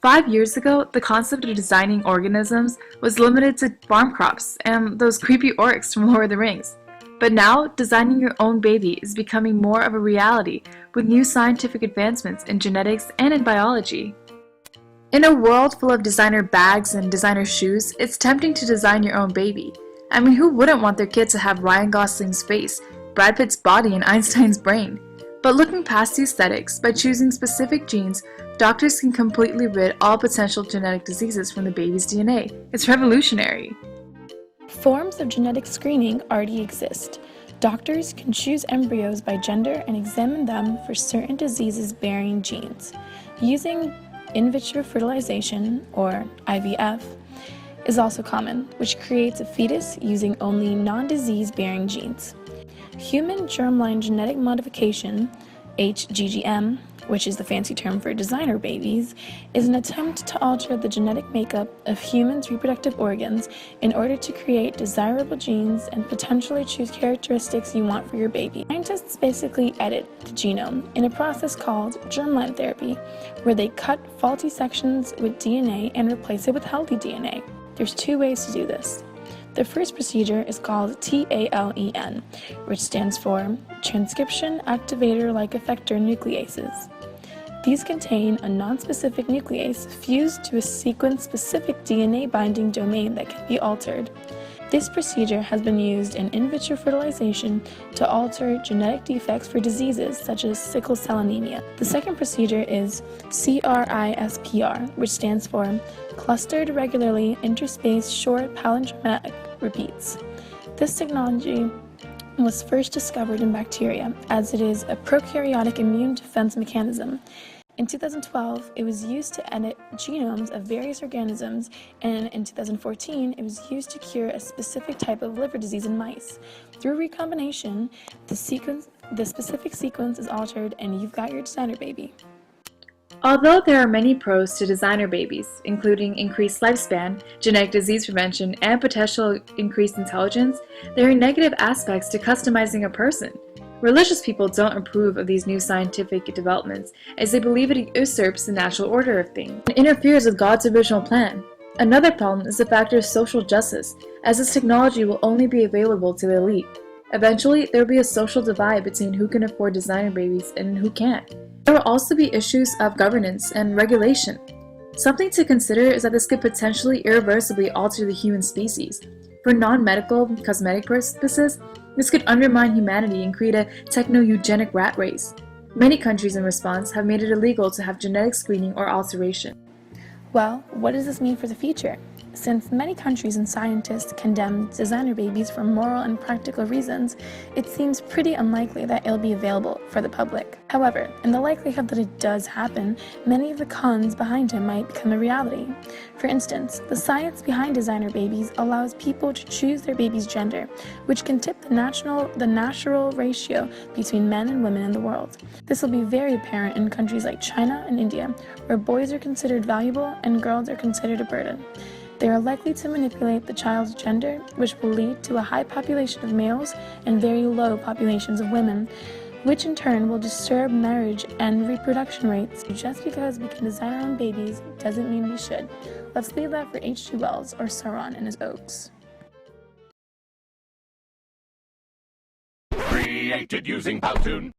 5 years ago, the concept of designing organisms was limited to farm crops and those creepy orcs from Lord of the Rings. But now, designing your own baby is becoming more of a reality with new scientific advancements in genetics and in biology. In a world full of designer bags and designer shoes, it's tempting to design your own baby. I mean, who wouldn't want their kid to have Ryan Gosling's face, Brad Pitt's body, and Einstein's brain? But looking past the aesthetics, by choosing specific genes, doctors can completely rid all potential genetic diseases from the baby's DNA. It's revolutionary. Forms of genetic screening already exist. Doctors can choose embryos by gender and examine them for certain diseases-bearing genes. Using in vitro fertilization, or IVF, is also common, which creates a fetus using only non-disease-bearing genes. Human germline genetic modification, HGGM, which is the fancy term for designer babies, is an attempt to alter the genetic makeup of humans' reproductive organs in order to create desirable genes and potentially choose characteristics you want for your baby. Scientists basically edit the genome in a process called germline therapy, where they cut faulty sections with DNA and replace it with healthy DNA. There's two ways to do this. The first procedure is called TALEN, which stands for Transcription Activator-like Effector Nucleases. These contain a non-specific nuclease fused to a sequence-specific DNA binding domain that can be altered. This procedure has been used in vitro fertilization to alter genetic defects for diseases such as sickle cell anemia. The second procedure is CRISPR, which stands for Clustered Regularly Interspaced Short Palindromic Repeats. This technology was first discovered in bacteria, as it is a prokaryotic immune defense mechanism. In 2012, it was used to edit genomes of various organisms, and in 2014, it was used to cure a specific type of liver disease in mice. Through recombination, the specific sequence is altered, and you've got your designer baby. Although there are many pros to designer babies, including increased lifespan, genetic disease prevention, and potential increased intelligence, there are negative aspects to customizing a person. Religious people don't approve of these new scientific developments, as they believe it usurps the natural order of things and interferes with God's original plan. Another problem is the factor of social justice, as this technology will only be available to the elite. Eventually, there will be a social divide between who can afford designer babies and who can't. There will also be issues of governance and regulation. Something to consider is that this could potentially irreversibly alter the human species. For non-medical, cosmetic purposes, this could undermine humanity and create a techno-eugenic rat race. Many countries in response have made it illegal to have genetic screening or alteration. Well, what does this mean for the future? Since many countries and scientists condemn designer babies for moral and practical reasons, it seems pretty unlikely that it'll be available for the public. However, in the likelihood that it does happen, many of the cons behind it might become a reality. For instance, the science behind designer babies allows people to choose their baby's gender, which can tip the natural ratio between men and women in the world. This will be very apparent in countries like China and India, where boys are considered valuable and girls are considered a burden. They are likely to manipulate the child's gender, which will lead to a high population of males and very low populations of women, which in turn will disturb marriage and reproduction rates. Just because we can design our own babies doesn't mean we should. Let's leave that for H.G. Wells or Sauron and his oaks. Created using Powtoon.